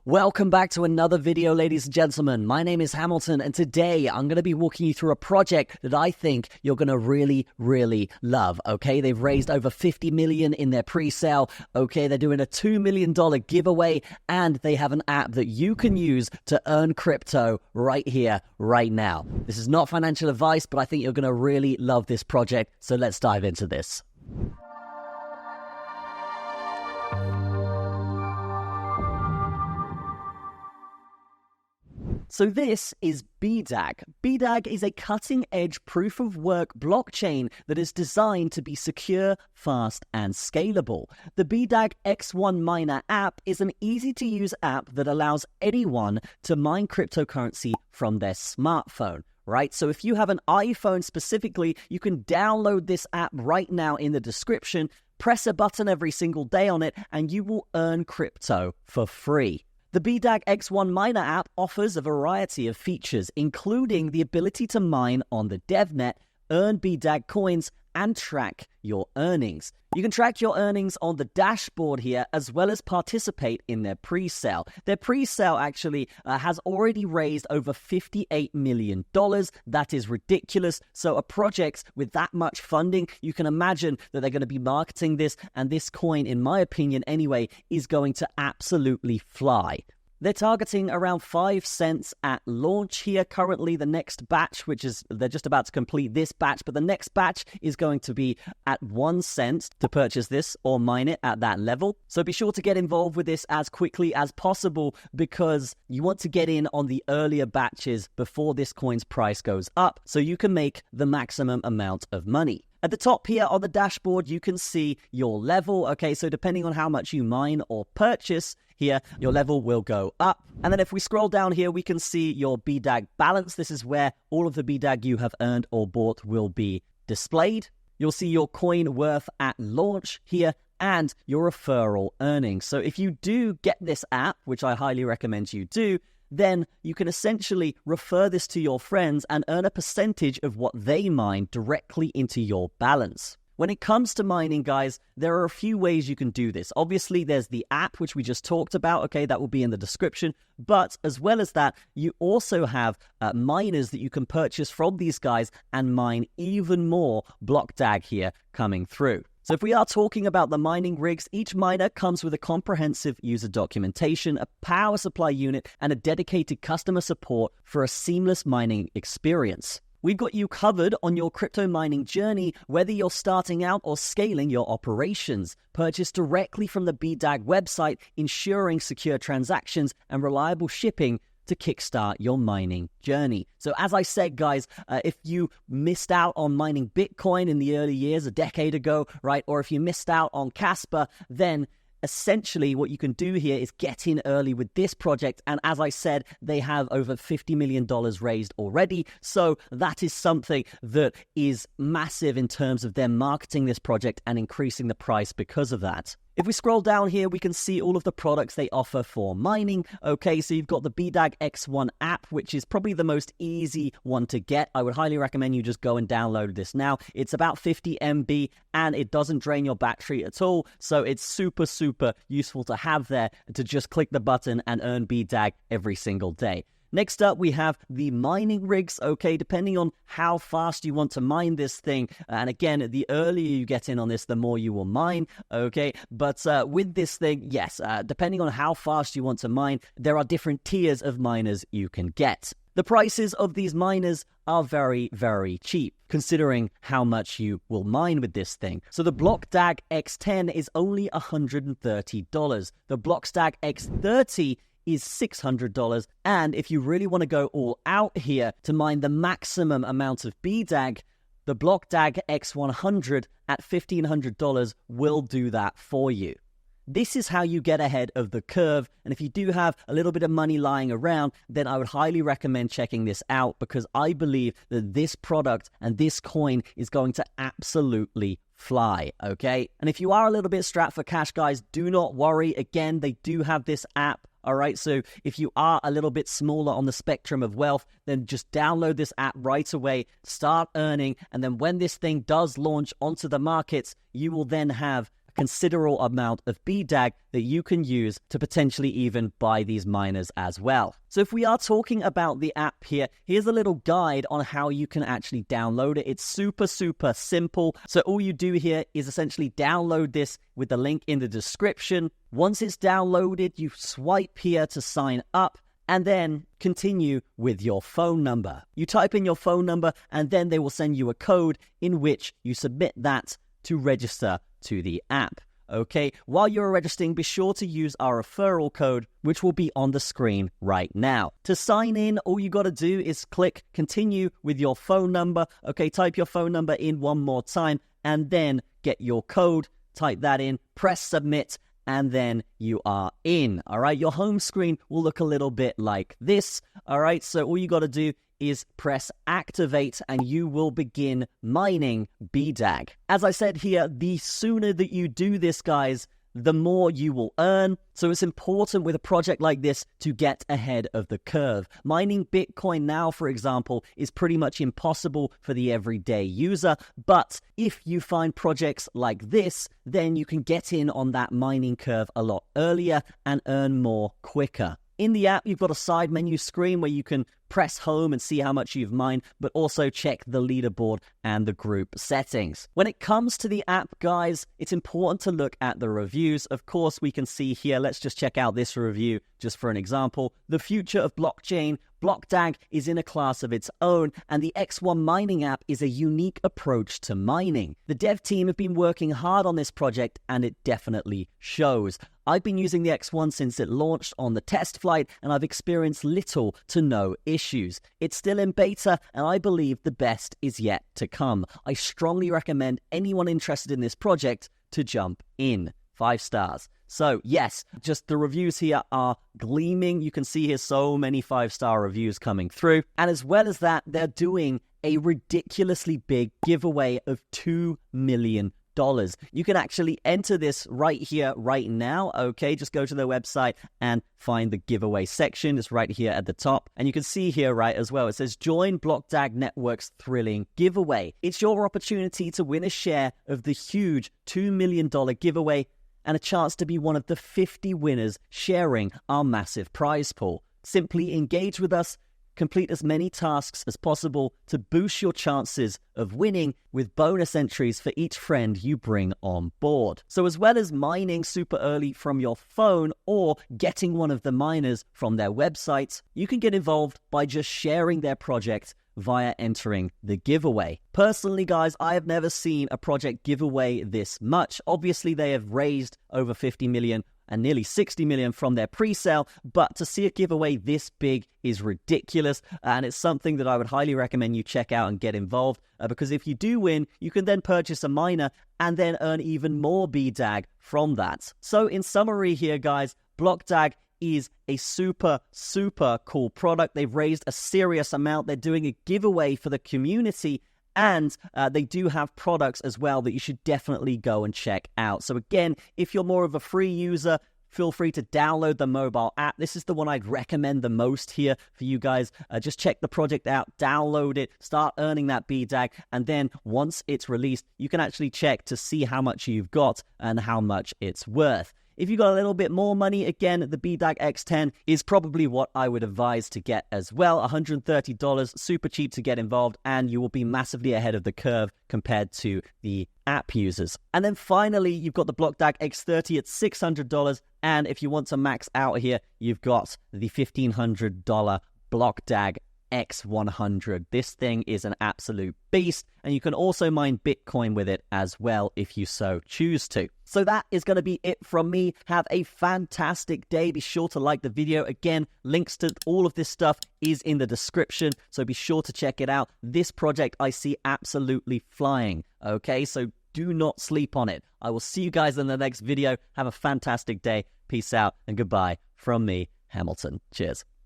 Welcome back to another video, ladies and gentlemen. My name is Hamilton, and today I'm going to be walking you through a project that I think you're going to really love, okay? They've raised over $50 million in their pre-sale, okay? They're doing a $2 million giveaway, and they have an app that you can use to earn crypto right here, right now. This is not financial advice, but I think you're going to really love this project, so let's dive into this. So this is BDAG. BDAG is a cutting-edge proof-of-work blockchain that is designed to be secure, fast, and scalable. The BDAG X1 Miner app is an easy-to-use app that allows anyone to mine cryptocurrency from their smartphone. Right? So if you have an iPhone specifically, you can download this app right now in the description, press a button every single day on it, and you will earn crypto for free. The BDAG X1 Miner app offers a variety of features, including the ability to mine on the DevNet, earn BDAG coins, and track your earnings. You can track your earnings on the dashboard here, as well as participate in their pre-sale. Their pre-sale actually has already raised over $58 million. That is ridiculous. So a project with that much funding, you can imagine that they're going to be marketing this, and this coin, in my opinion anyway, is going to absolutely fly. They're targeting around 5 cents at launch here. Currently, the next batch, they're just about to complete this batch, but the next batch is going to be at 1 cent to purchase this or mine it at that level. So be sure to get involved with this as quickly as possible because you want to get in on the earlier batches before this coin's price goes up so you can make the maximum amount of money. At the top here on the dashboard, you can see your level. Okay, so depending on how much you mine or purchase here, your level will go up. And then if we scroll down here, we can see your BDAG balance. This is where all of the BDAG you have earned or bought will be displayed. You'll see your coin worth at launch here and your referral earnings. So if you do get this app, which I highly recommend you do, then you can essentially refer this to your friends and earn a percentage of what they mine directly into your balance. When it comes to mining, guys, there are a few ways you can do this. Obviously, there's the app, which we just talked about. Okay, that will be in the description. But as well as that, you also have miners that you can purchase from these guys and mine even more BlockDAG here coming through. So if we are talking about the mining rigs, each miner comes with a comprehensive user documentation, a power supply unit, and a dedicated customer support for a seamless mining experience. We've got you covered on your crypto mining journey, whether you're starting out or scaling your operations. Purchase directly from the BDAG website, ensuring secure transactions and reliable shipping to kickstart your mining journey. So as I said, guys, if you missed out on mining Bitcoin in the early years, a decade ago, right, or if you missed out on Casper, then essentially what you can do here is get in early with this project. And as I said, they have over $50 million raised already. So that is something that is massive in terms of them marketing this project and increasing the price because of that. If we scroll down here, we can see all of the products they offer for mining. Okay, so you've got the BDAG X1 app, which is probably the most easy one to get. I would highly recommend you just go and download this now. It's about 50 MB and it doesn't drain your battery at all. So it's super useful to have there to just click the button and earn BDAG every single day. Next up, we have the mining rigs, okay, depending on how fast you want to mine this thing. And again, the earlier you get in on this, the more you will mine, okay? But with this thing, yes, depending on how fast you want to mine, there are different tiers of miners you can get. The prices of these miners are very cheap, considering how much you will mine with this thing. So the BlockDAG X10 is only $130. The BlockDAG X30 is $600, and if you really want to go all out here to mine the maximum amount of BDAG, the BlockDAG X100 at $1,500 will do that for you. This is how you get ahead of the curve, and if you do have a little bit of money lying around, then I would highly recommend checking this out because I believe that this product and this coin is going to absolutely fly, okay? And if you are a little bit strapped for cash, guys, do not worry. Again, they do have this app. All right, so if you are a little bit smaller on the spectrum of wealth, then just download this app right away, start earning, and then when this thing does launch onto the markets, you will then have considerable amount of BDAG that you can use to potentially even buy these miners as well. So if we are talking about the app here, here's a little guide on how you can actually download it. It's super simple. So all you do here is essentially download this with the link in the description. Once it's downloaded, you swipe here to sign up, and then continue with your phone number. You type in your phone number, and then they will send you a code in which you submit that to register to the app. Okay, while you're registering, be sure to use our referral code, which will be on the screen right now. To sign in, all you got to do is click continue with your phone number. Okay, type your phone number in one more time, and then get your code, type that in, press submit, and then you are in. All right, your home screen will look a little bit like this. All right, so all you got to do is press activate, and you will begin mining BDAG. As I said here, the sooner that you do this, guys, the more you will earn. So it's important with a project like this to get ahead of the curve. Mining Bitcoin now, for example, is pretty much impossible for the everyday user. But if you find projects like this, then you can get in on that mining curve a lot earlier and earn more quicker. In the app, you've got a side menu screen where you can press home and see how much you've mined, but also check the leaderboard and the group settings. When it comes to the app, guys, it's important to look at the reviews. Of course, we can see here, let's just check out this review just for an example. The future of blockchain, BlockDAG is in a class of its own, and the X1 mining app is a unique approach to mining. The dev team have been working hard on this project, and it definitely shows. I've been using the X1 since it launched on the test flight, and I've experienced little to no issues. It's still in beta, and I believe the best is yet to come. I strongly recommend anyone interested in this project to jump in. 5 stars. So yes, just the reviews here are gleaming. You can see here so many 5-star reviews coming through. And as well as that, they're doing a ridiculously big giveaway of $2 million. You can actually enter this right here, right now. Okay, just go to their website and find the giveaway section. It's right here at the top. And you can see here, right, as well, it says join BlockDAG Network's thrilling giveaway. It's your opportunity to win a share of the huge $2 million giveaway and a chance to be one of the 50 winners sharing our massive prize pool. Simply engage with us, complete as many tasks as possible to boost your chances of winning with bonus entries for each friend you bring on board. So as well as mining super early from your phone or getting one of the miners from their websites, you can get involved by just sharing their project via entering the giveaway. Personally, guys, I have never seen a project give away this much. Obviously, they have raised over 50 million and nearly 60 million from their pre-sale, but to see a giveaway this big is ridiculous, and it's something that I would highly recommend you check out and get involved, because if you do win, you can then purchase a miner and then earn even more BDAG from that. So in summary here, guys, BlockDAG is a super cool product. They've raised a serious amount. They're doing a giveaway for the community, and they do have products as well that you should definitely go and check out. So again, if you're more of a free user, feel free to download the mobile app. This is the one I'd recommend the most here for you guys. Just check the project out, download it, start earning that BDAG, and then once it's released, you can actually check to see how much you've got and how much it's worth. If you got a little bit more money, again, the BDAG X10 is probably what I would advise to get as well. $130, super cheap to get involved, and you will be massively ahead of the curve compared to the app users. And then finally, you've got the BlockDAG X30 at $600, and if you want to max out here, you've got the $1,500 BlockDAG X100. This thing is an absolute beast, and you can also mine Bitcoin with it as well if you so choose to. So that is going to be it from me. Have a fantastic day. Be sure to like the video. Again, links to all of this stuff is in the description, so be sure to check it out. This project I see absolutely flying. Okay, so do not sleep on it. I will see you guys in the next video. Have a fantastic day. Peace out and goodbye from me, Hamilton. Cheers.